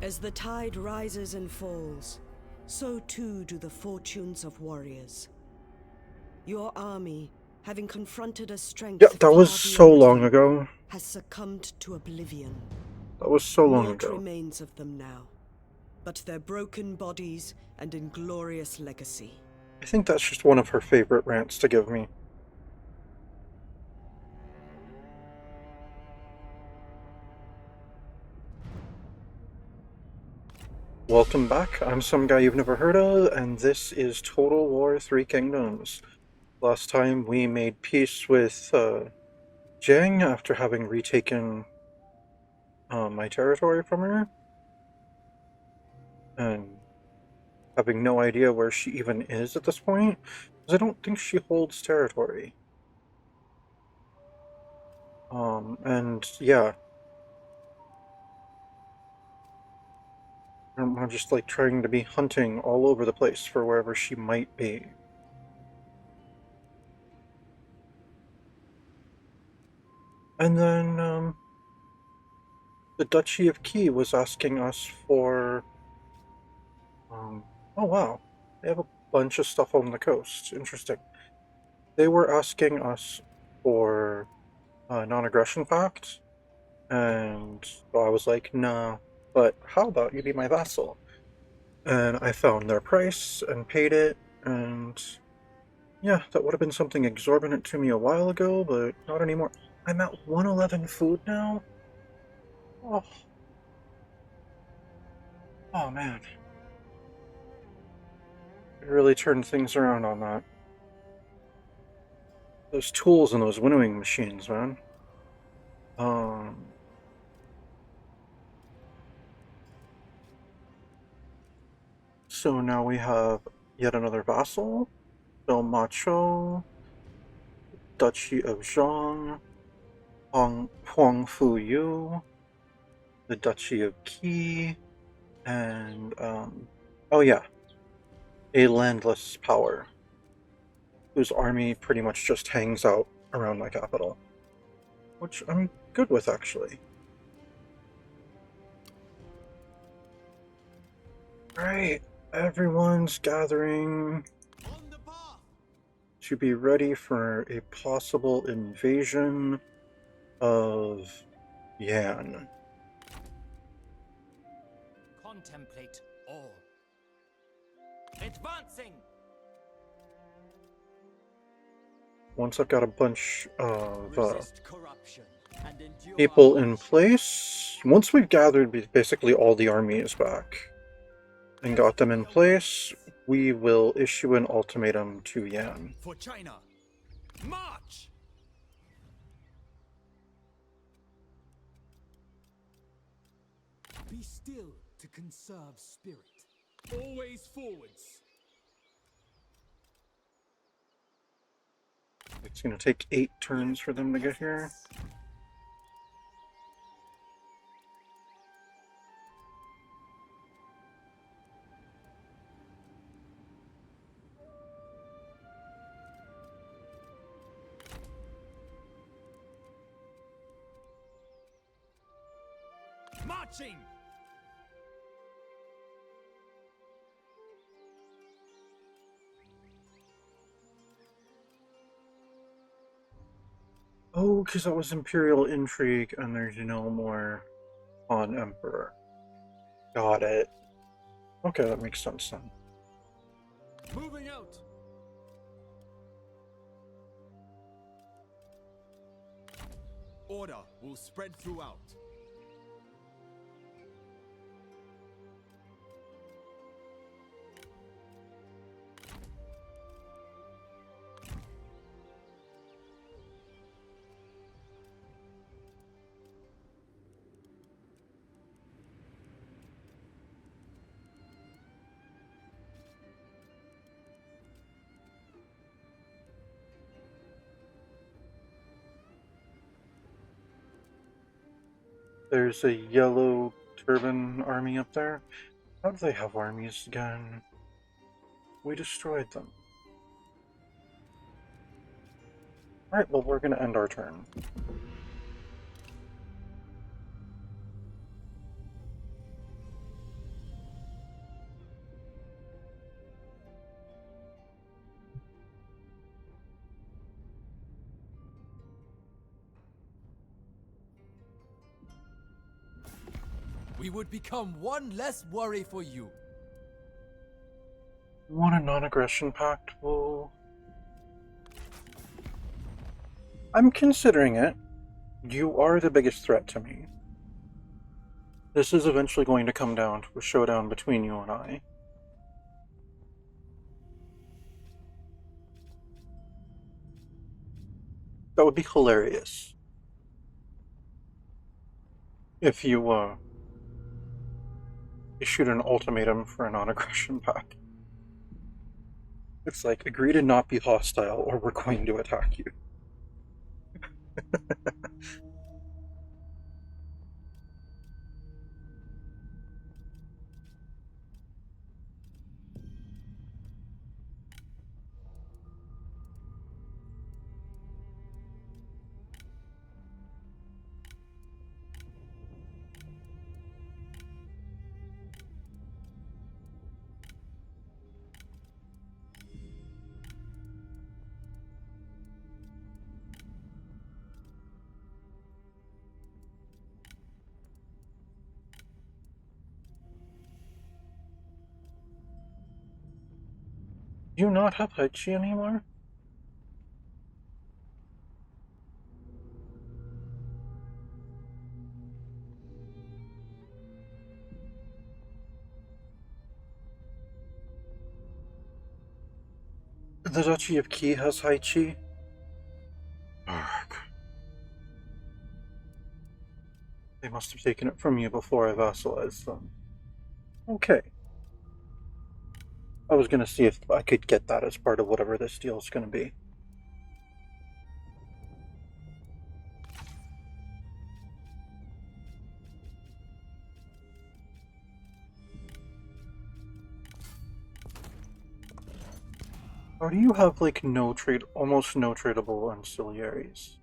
As the tide rises and falls, so too do the fortunes of warriors. Your army, having confronted a strength Yeah, that was far so beyond long them, ago. has succumbed to oblivion. That was so long Naught ago. remains of them now, but their broken bodies and inglorious legacy. I think that's just one of her favorite rants to give me. Welcome back, I'm some guy you've never heard of, and this is Total War Three Kingdoms. Last time we made peace with Jiang after having retaken my territory from her, and having no idea where she even is at this point, because I don't think she holds territory. And yeah, I'm just like trying to be hunting all over the place for wherever she might be. And then the Duchy of Qi was asking us for oh wow, they have a bunch of stuff on the coast. Interesting. They were asking us for a non-aggression pact, and so I was like, nah, but how about you be my vassal? And I found their price and paid it, and yeah, that would have been something exorbitant to me a while ago, but not anymore. I'm at 111 food now? Oh, oh man. It really turned things around on that. Those tools and those winnowing machines, man. So now we have yet another vassal, Del Macho, Duchy of Zhang, Huang Fu Yu, the Duchy of Qi, and oh yeah, a landless power whose army pretty much just hangs out around my capital, which I'm good with actually. Alright, everyone's gathering to be ready for a possible invasion of Yan. Contemplate all. Advancing! Once I've got a bunch of Endure people in place, once we've gathered basically all the armies back and got them in place, we will issue an ultimatum to Yan. For China, march! Be still to conserve spirit. Always forwards. It's going to take 8 turns for them to get here. Marching! Oh, because that was Imperial Intrigue and there's no more on Emperor. Got it. Okay, that makes sense then. Moving out. Order will spread throughout. There's a yellow turban army up there. How do they have armies again? We destroyed them. Alright, well, we're going to end our turn. we would become one less worry for you. Want a non-aggression pact? Well, I'm considering it. You are the biggest threat to me. This is eventually going to come down to a showdown between you and I. That would be hilarious. If you, issued an ultimatum for a non-aggression pact. It's like, agree to not be hostile or we're going to attack you. Do you not have Haichi anymore? The Duchy of Ki has Haichi. Arg. They must have taken it from you before I vassalized them. Okay. I was gonna see if I could get that as part of whatever this deal is gonna be. Or do you have like no trade, almost no tradable ancillaries?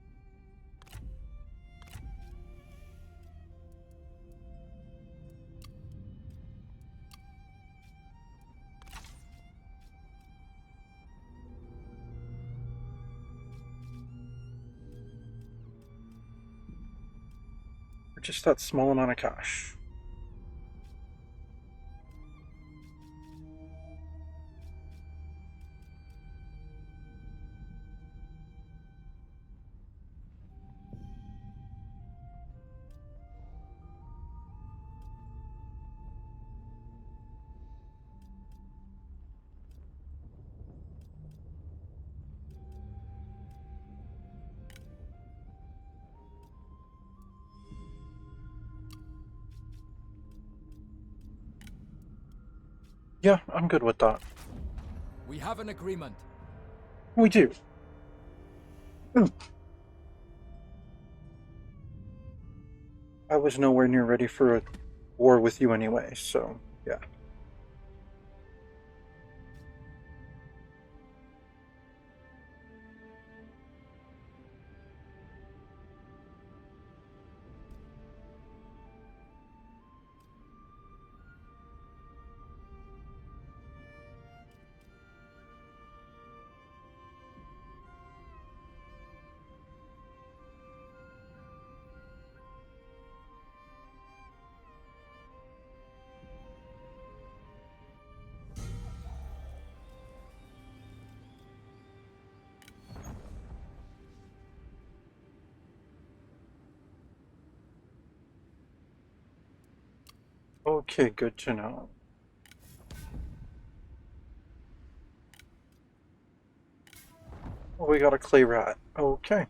Or just that small amount of cash? Yeah, I'm good with that. We have an agreement. We do. I was nowhere near ready for a war with you anyway, so yeah. Okay, good to know. Well, we got a clay rat. Okay.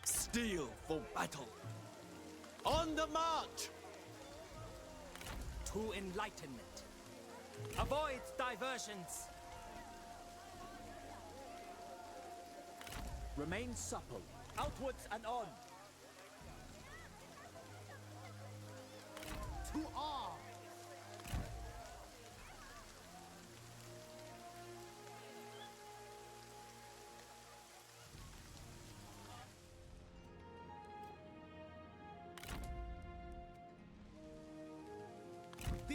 Steel for battle. On the march! To enlightenment. Avoid diversions. Remain supple. Outwards and on. To arm.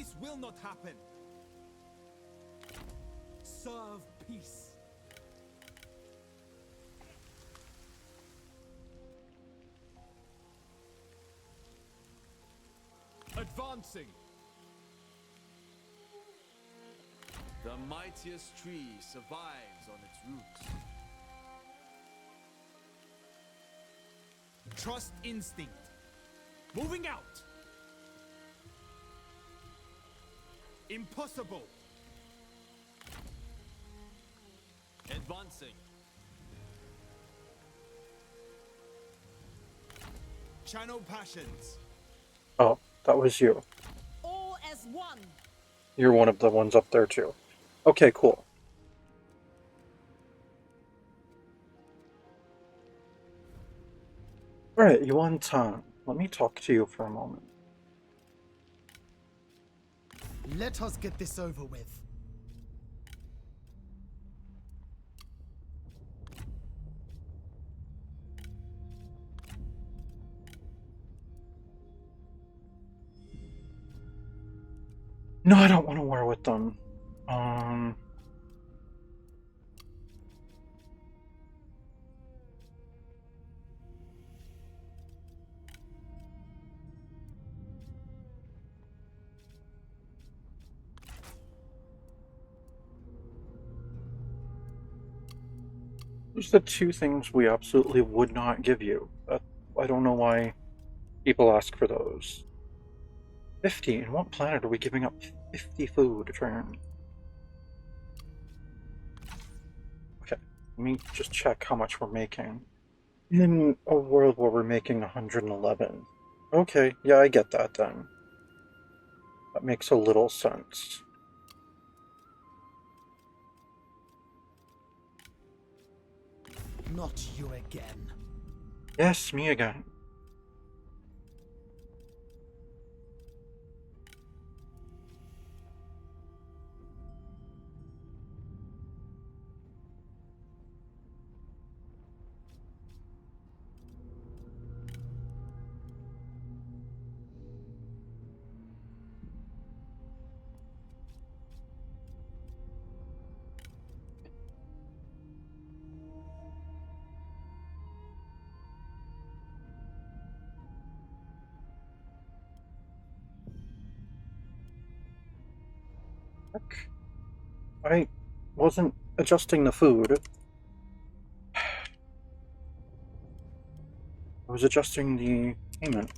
This will not happen. Serve peace. Advancing. The mightiest tree survives on its roots. Trust instinct. Moving out. Impossible. Advancing. Channel passions. Oh, that was you. All as one. You're one of the ones up there too. Okay, cool. Alright, Yuan Tan. Let me talk to you for a moment. Let us get this over with. No, I don't want to war with them. Those are the two things we absolutely would not give you. I don't know why people ask for those. 50? In what planet are we giving up 50 food a turn? Okay, let me just check how much we're making. In a world where we're making 111. Okay, yeah, I get that then. That makes a little sense. Not you again. Yes, me again. I wasn't adjusting the food. I was adjusting the payment.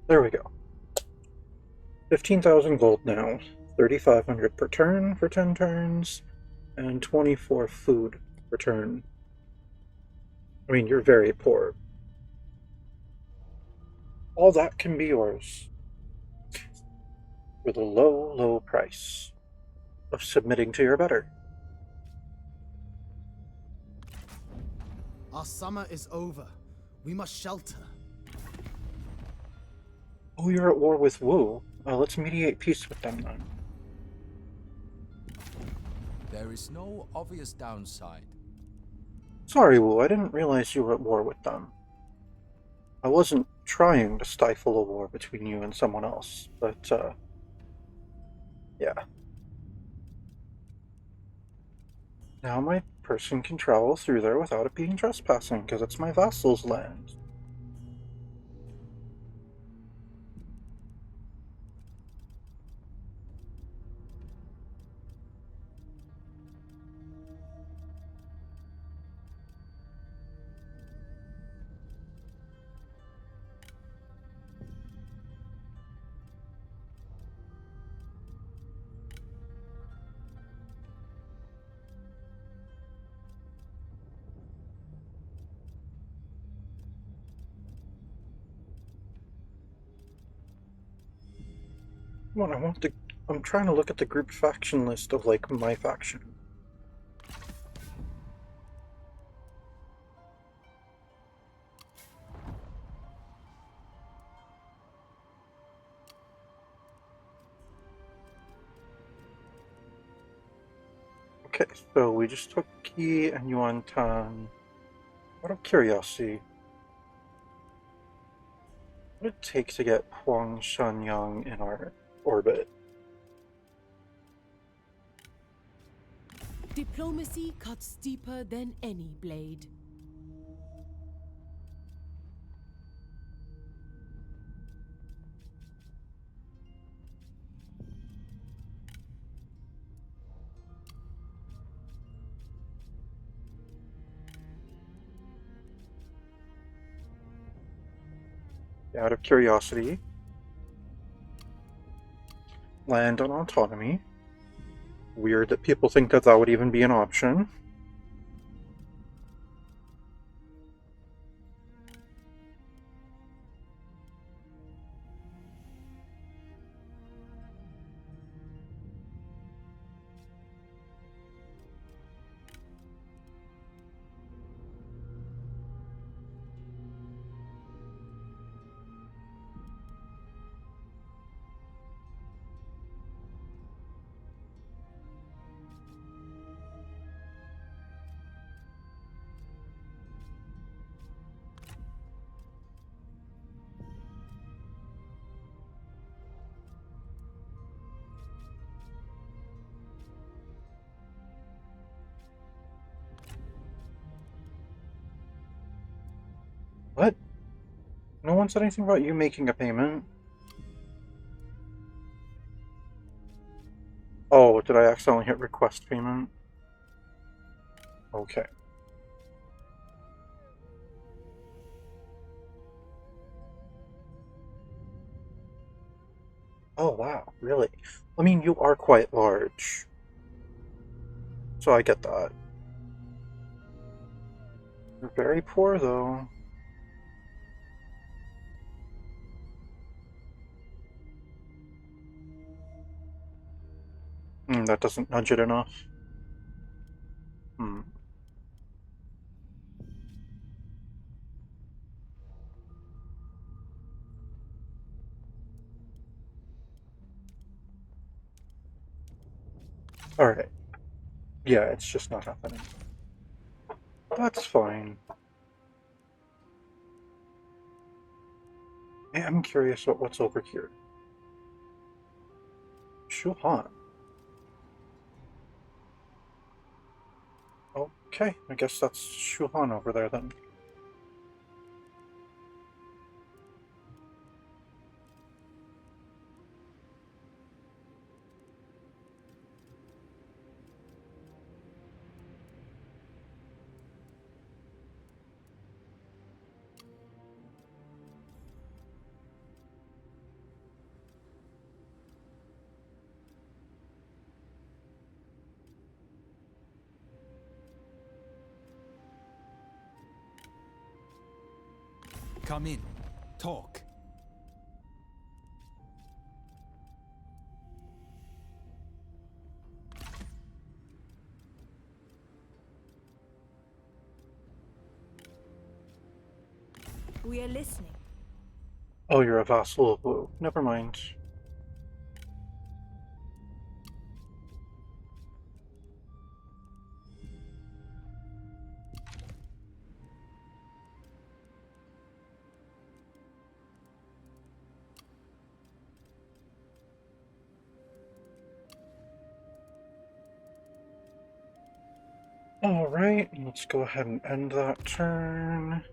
There we go. 15,000 gold now. 3,500 per turn for 10 turns, and 24 food per turn. I mean, you're very poor. All that can be yours for the low, low price of submitting to your better. Our summer is over. We must shelter. Oh, you're at war with Wu. Let's mediate peace with them then. There is no obvious downside. Sorry, Wu, I didn't realize you were at war with them. I wasn't trying to stifle a war between you and someone else, but, yeah. Now my person can travel through there without it being trespassing, because it's my vassal's land. Come on, I'm trying to look at the group faction list of, like, my faction. Okay, so we just took Qi and Yuan Tan. Out of curiosity, what would it take to get Huang Shanyang in our orbit? Diplomacy cuts deeper than any blade. Out of curiosity, land on autonomy. Weird that people think that that would even be an option. What? No one said anything about you making a payment? Oh, did I accidentally hit request payment? Okay. Oh wow, really? I mean, you are quite large. So I get that. You're very poor, though. That doesn't nudge it enough. Hmm. Alright. Yeah, it's just not happening. That's fine. Hey, I'm curious about what's over here. Shuhan. Okay, I guess that's Shuhan over there then. Come in. Talk. We are listening. Oh, you're a vassal of Wu. Never mind. Alright, let's go ahead and end that turn.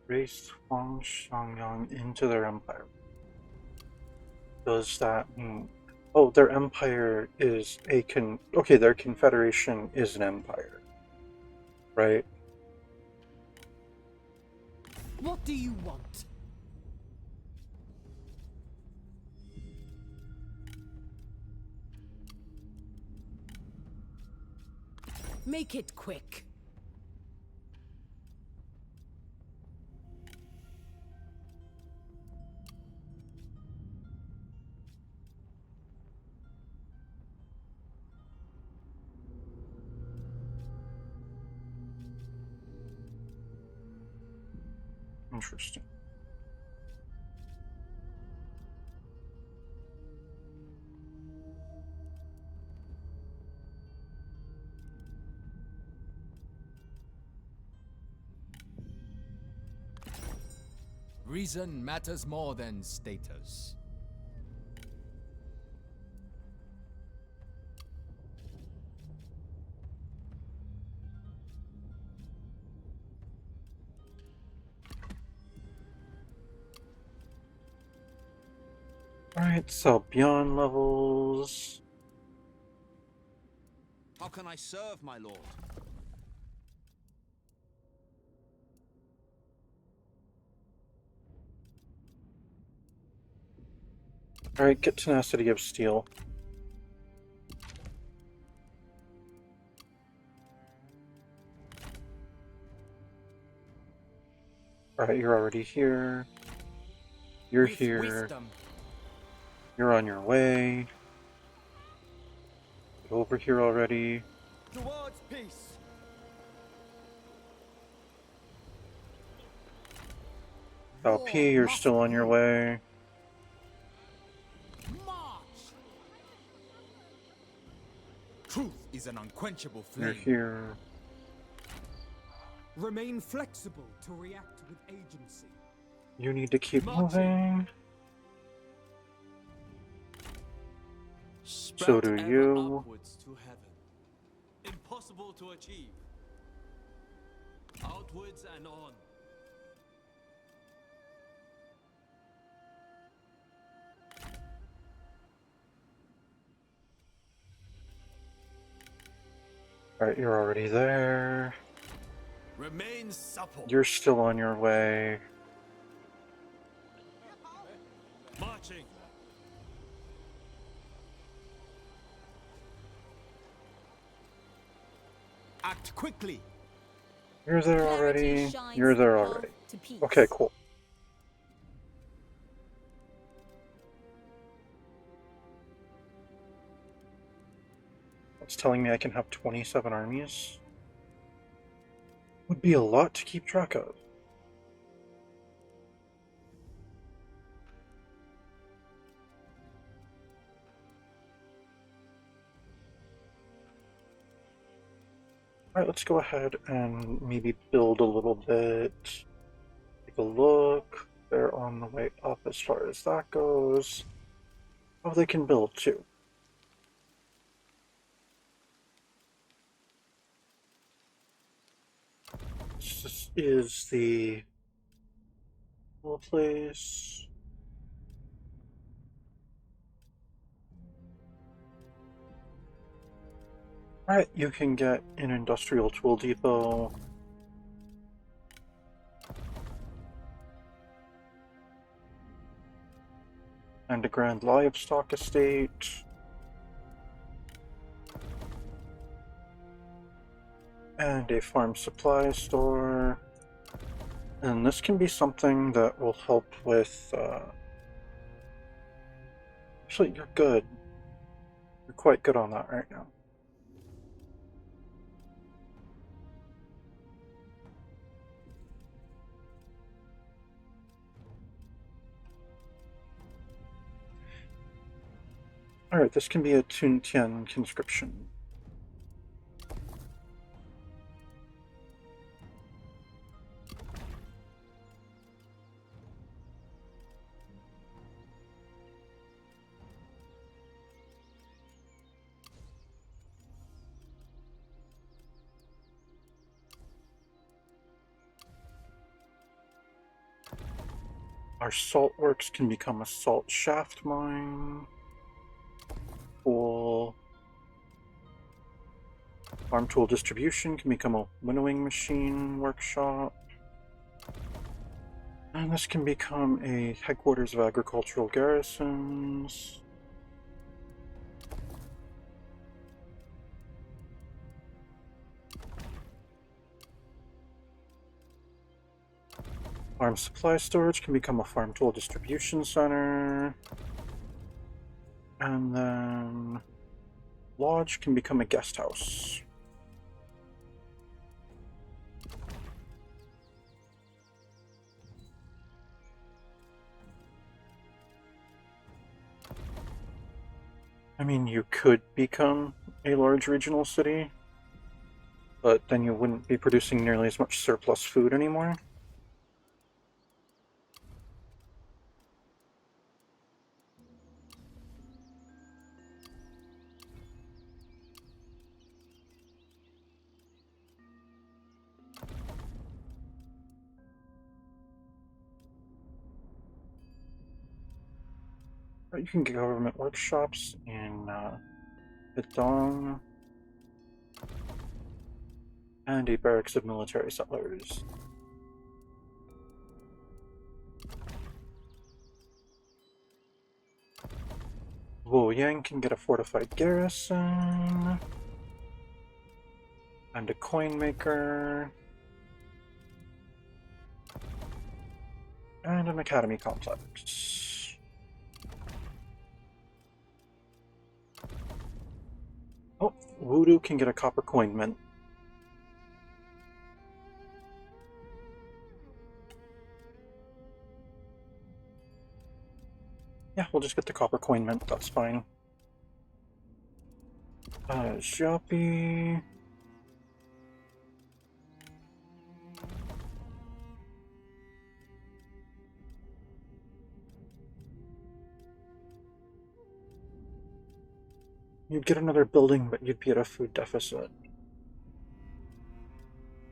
Race Huang Shangyang into their empire. Does that mean... Oh, their empire is a okay, their confederation is an empire. Right? What do you want? Make it quick. Interesting. Reason matters more than status. Alright, so beyond levels. How can I serve, my lord? Alright, get tenacity of steel. Alright, you're already here. You're With here. wisdom. You're on your way. Get over here already. Towards peace. LP, you're still on your way. March! Truth is an unquenchable You're flame. here. Remain flexible to react with agency. You need to keep Marching. moving. Spread So do ever you. upwards to heaven. Impossible to achieve. Outwards and on. Alright, you're already there. Remain supple. You're still on your way. Marching. Act quickly. You're there Clarity already. shines You're there the path already. to peace. Okay, cool. It's telling me I can have 27 armies. Would be a lot to keep track of. Alright, let's go ahead and maybe build a little bit. Take a look. They're on the way up as far as that goes. Oh, they can build too. This is the little place. Alright, you can get an industrial tool depot. And a grand livestock estate. And a farm supply store. And this can be something that will help with, actually, you're good. You're quite good on that right now. Alright, this can be a Tuntian conscription. Our salt works can become a salt shaft mine. Cool. Farm tool distribution can become a winnowing machine workshop. And this can become a headquarters of agricultural garrisons. Farm supply storage can become a farm tool distribution center. And then lodge can become a guest house. I mean, you could become a large regional city, but then you wouldn't be producing nearly as much surplus food anymore. But you can get government workshops in Bedong and a barracks of military settlers. Luoyang can get a fortified garrison and a coin maker and an academy complex. Oh, Wudu can get a copper coin mint. Yeah, we'll just get the copper coin mint, that's fine. Xiaopi. You'd get another building, but you'd be at a food deficit.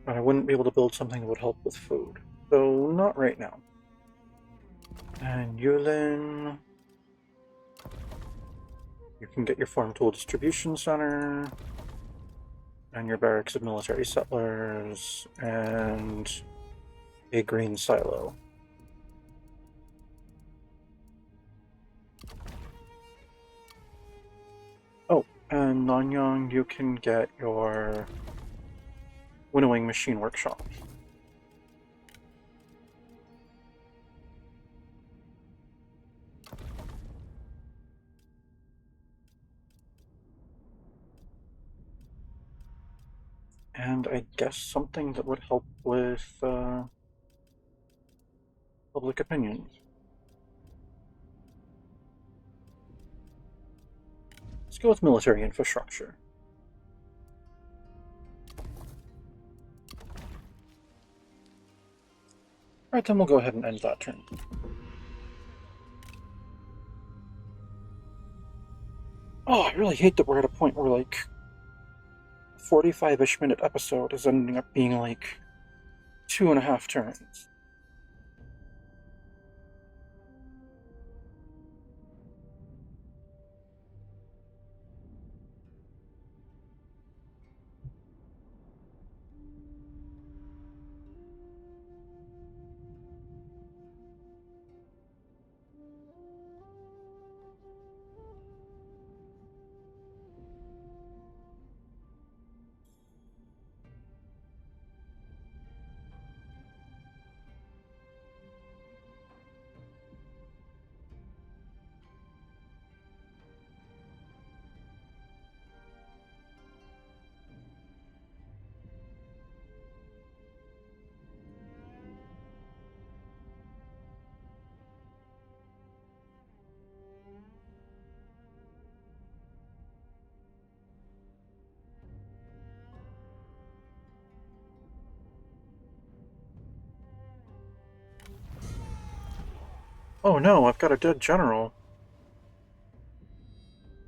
And I wouldn't be able to build something that would help with food. So, not right now. And Yulin... You can get your farm tool distribution center, and your barracks of military settlers, and a green silo. Oh, and Nanyang, you can get your winnowing machine workshop. And I guess something that would help with public opinion. Let's go with military infrastructure. Alright, then we'll go ahead and end that turn. Oh, I really hate that we're at a point where, like, 45-ish minute episode is ending up being, like, 2.5 turns. Oh no, I've got a dead general.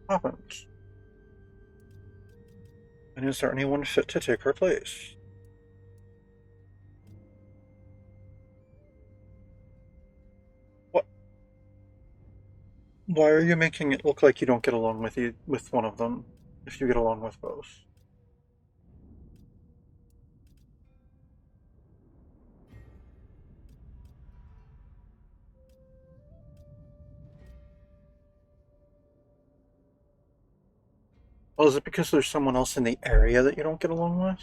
Happens. And is there anyone fit to take her place? Why are you making it look like you don't get along with one of them if you get along with both? Well, is it because there's someone else in the area that you don't get along with?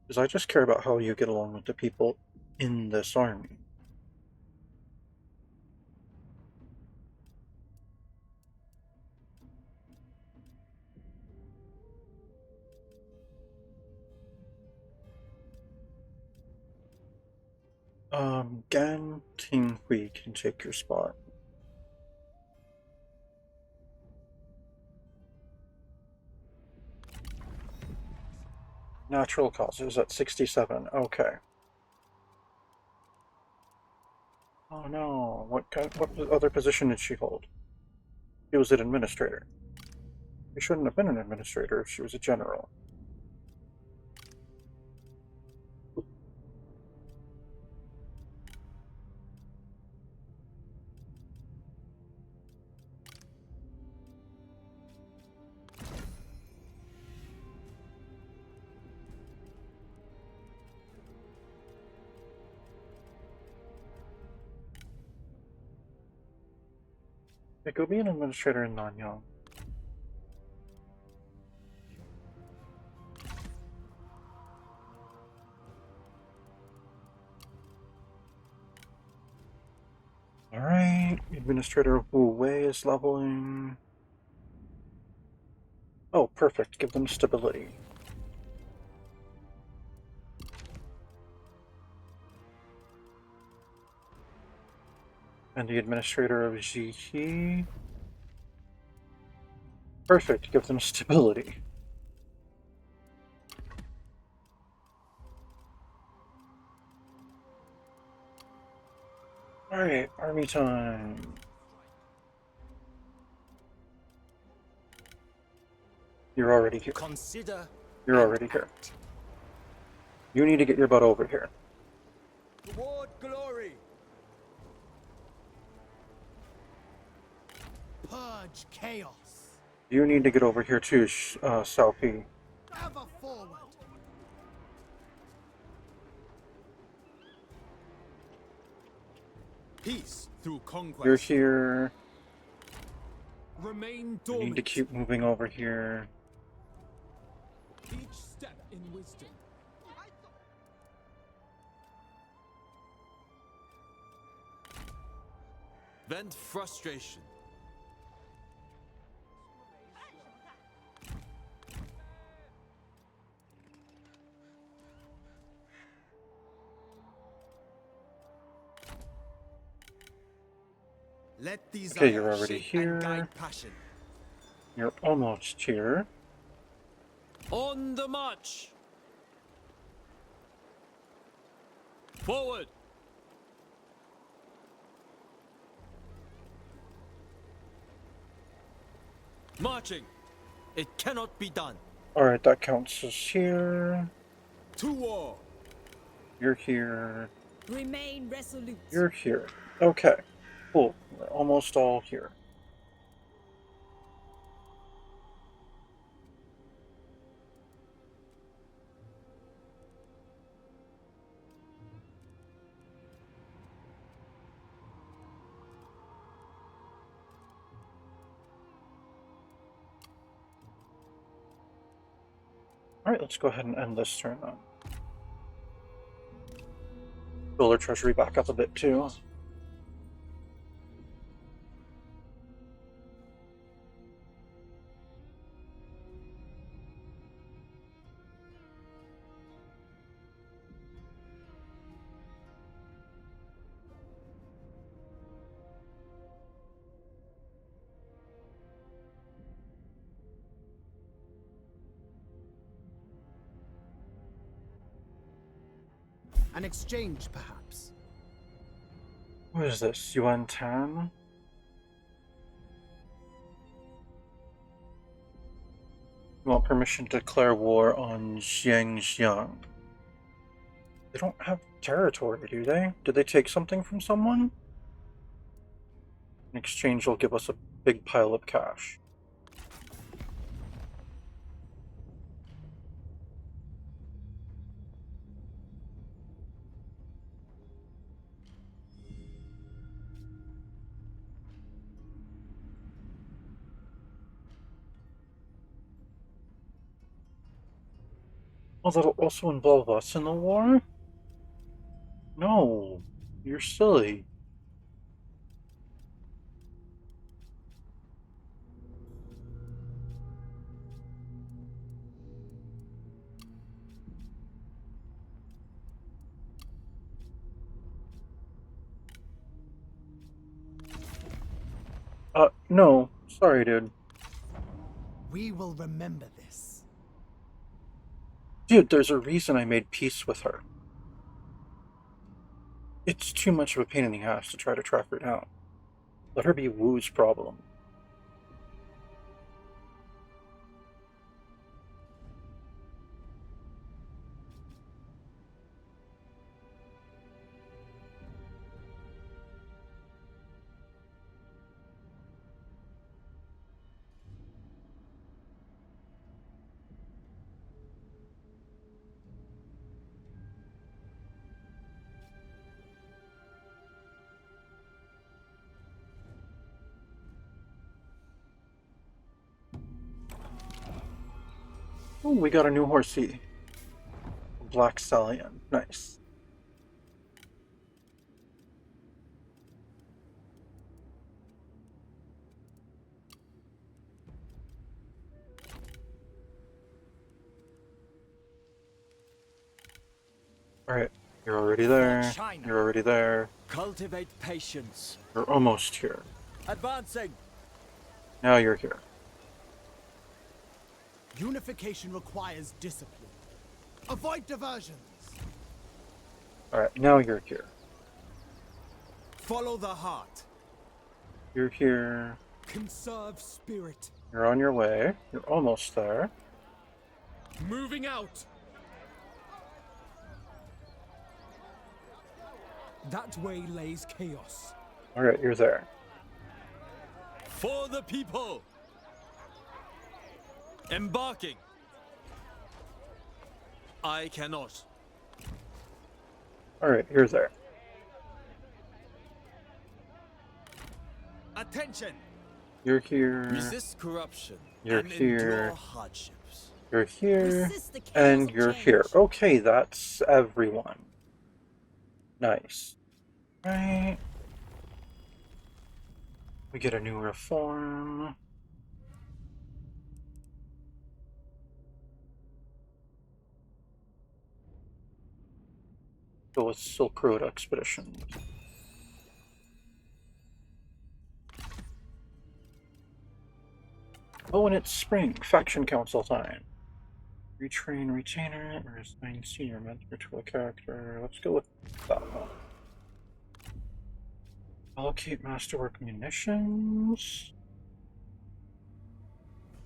Because I just care about how you get along with the people in this army. Gan Ting Hui can take your spot. Natural causes at 67. Okay. Oh no, what other position did she hold? She was an administrator. She shouldn't have been an administrator if she was a general. Hey, go be an administrator in Nanyang. Alright, Administrator Wu Wei is leveling. Oh, perfect. Give them stability. And the Administrator of Jihi. Perfect. Give them stability. Alright, army time. You're already here. Consider. You're already here. You need to get your butt over here. Toward glory. Purge chaos. You need to get over here too, Sao Pi. Ever forward. Peace through conquest. You're here. Remain You dormant. need to keep moving over here. Each step in wisdom. Vent frustration. Let these Okay, you're already shape and here. guide passion. You're almost here. On the march. Forward. Marching. It cannot be done. Alright, that counts as here. To war. You're here. Remain resolute. You're here. Okay. Cool. We're almost all here. Alright, let's go ahead and end this turn then. Build our treasury back up a bit too. An exchange, perhaps. What is this? Yuan Tan? You want permission to declare war on Xiangjiang. They don't have territory, do they? Did they take something from someone? In exchange, they'll give us a big pile of cash. Oh, that'll also involve us in the war? No, you're silly. No. Sorry, dude. We will remember this. Dude, there's a reason I made peace with her. It's too much of a pain in the ass to try to track her down. Let her be Wu's problem. Oh, we got a new horsey. A black stallion. Nice. Alright, you're already there. China. You're already there. Cultivate patience. You're almost here. Advancing. Now you're here. Unification requires discipline. Avoid diversions. Alright, now you're here. Follow the heart. You're here. Conserve spirit. You're on your way. You're almost there. Moving out. That way lays chaos. Alright, you're there. For the people. Embarking. I cannot. Alright, you're there. Attention. You're here. Resist corruption. You're and here. endure hardships. You're here. Resist the chaos And of you're change. here. Okay, that's everyone. Nice. Right. We get a new reform. Go with Silk Road Expedition. Oh, and it's spring. Faction Council time. Retrain retainer or assign senior mentor to a character. Let's go with that one. Allocate masterwork munitions.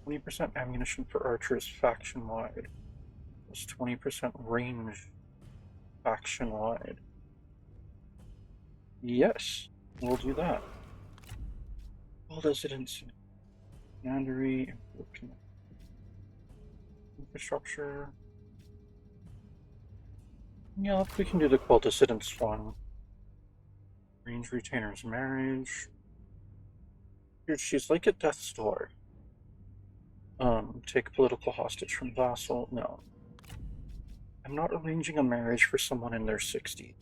20% ammunition for archers faction wide. Plus 20% range faction wide. Yes, we'll do that. All residents, commandery, infrastructure. Yeah, we can do the Quell Dissidents one. Range Retainer's marriage. Dude, she's like at death's door. Take political hostage from vassal. No. I'm not arranging a marriage for someone in their 60s.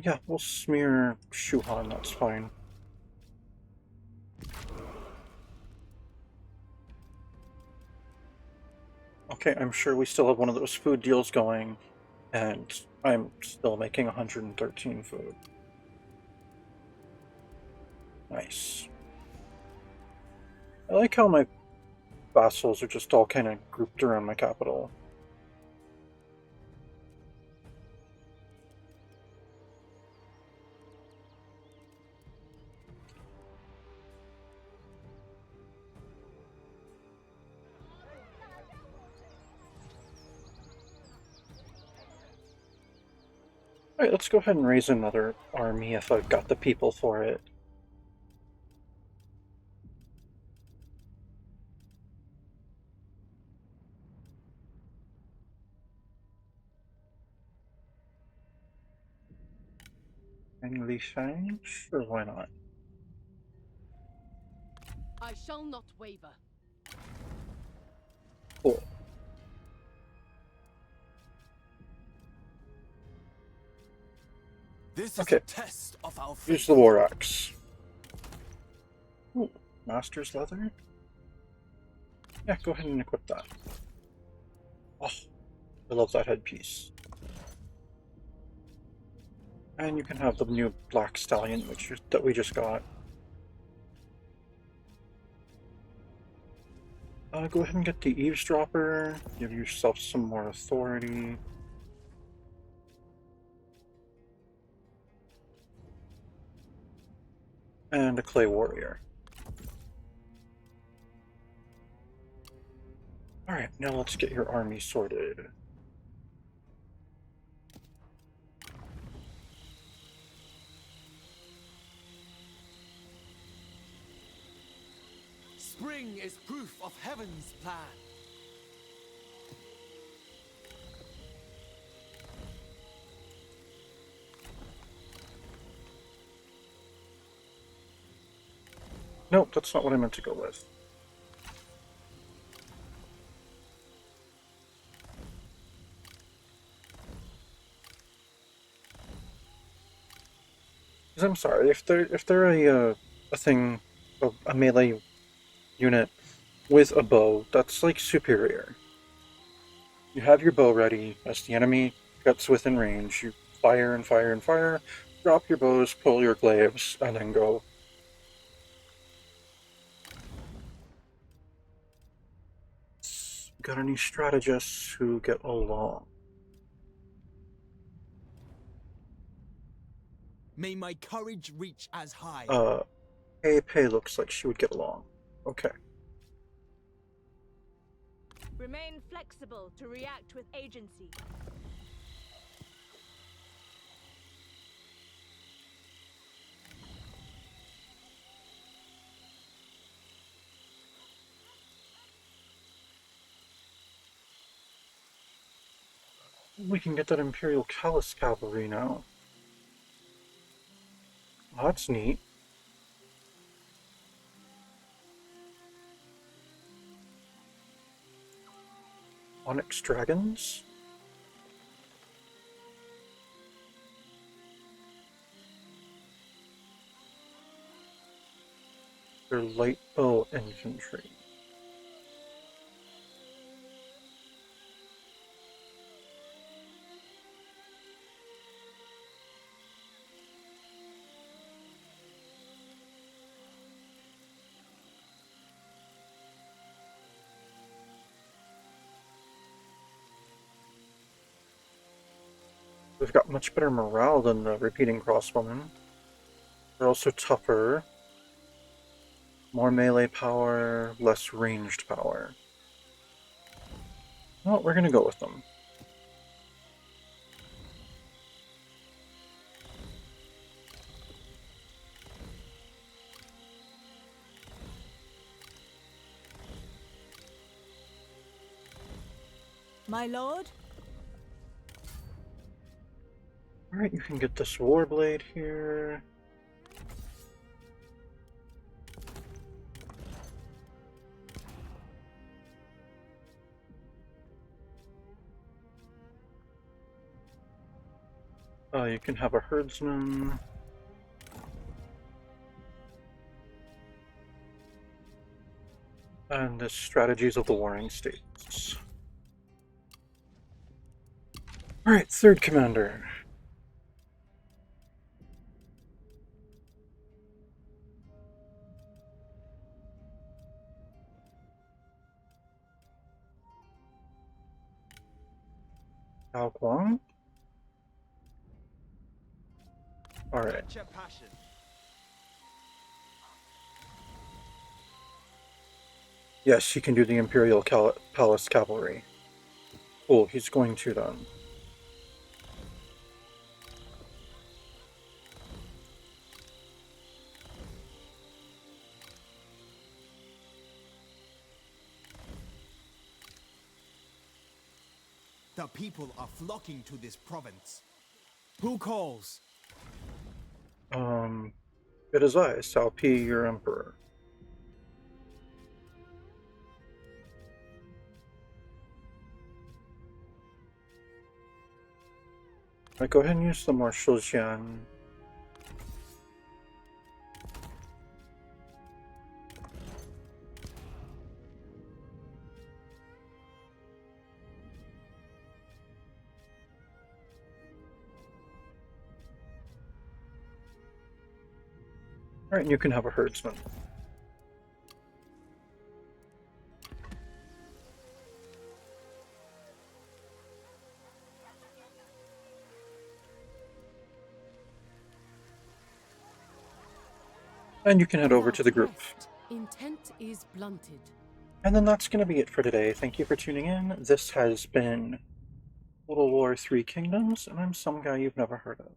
Yeah, we'll smear Shuhan, that's fine. Okay, I'm sure we still have one of those food deals going, and I'm still making 113 food. Nice. I like how my vassals are just all kind of grouped around my capital. Alright, let's go ahead and raise another army if I've got the people for it. Li Shang? Sure, why not? I shall not waver. Cool. This is Okay. a test of our faith. Use the War Axe. Ooh, Master's Leather? Yeah, go ahead and equip that. Oh, I love that headpiece. And you can have the new Black Stallion, that we just got. Go ahead and get the Eavesdropper. Give yourself some more authority. And a Clay Warrior. Alright, now let's get your army sorted. Spring is proof of heaven's plan. Nope, that's not what I meant to go with. I'm sorry, if they're a thing, a melee unit with a bow, that's like superior. You have your bow ready. As the enemy gets within range, you fire and fire and fire, drop your bows, pull your glaives, and then go. Got any strategists who get along? May my courage reach as high. Pei looks like she would get along. Okay. Remain flexible to react with agency. We can get that Imperial Callus Cavalry now. Oh, that's neat. Onyx Dragons? They're light bow infantry. They've got much better morale than the repeating crossbowmen. They're also tougher. More melee power, less ranged power. Well, we're gonna go with them. My lord? Alright, you can get this Warblade here. You can have a Herdsman. And the Strategies of the Warring States. Alright, third commander. Cao Guang? Alright. Let your passion. Yes, he can do the Imperial Palace Cavalry. Cool, he's going to then. The people are flocking to this province. Who calls? It is I, Salpi, your emperor. Alright, go ahead and use the Marshal Jian. Alright, and you can have a herdsman. And you can head over to the group. Intent is blunted. And then that's going to be it for today. Thank you for tuning in. This has been Total War 3 Kingdoms, and I'm some guy you've never heard of.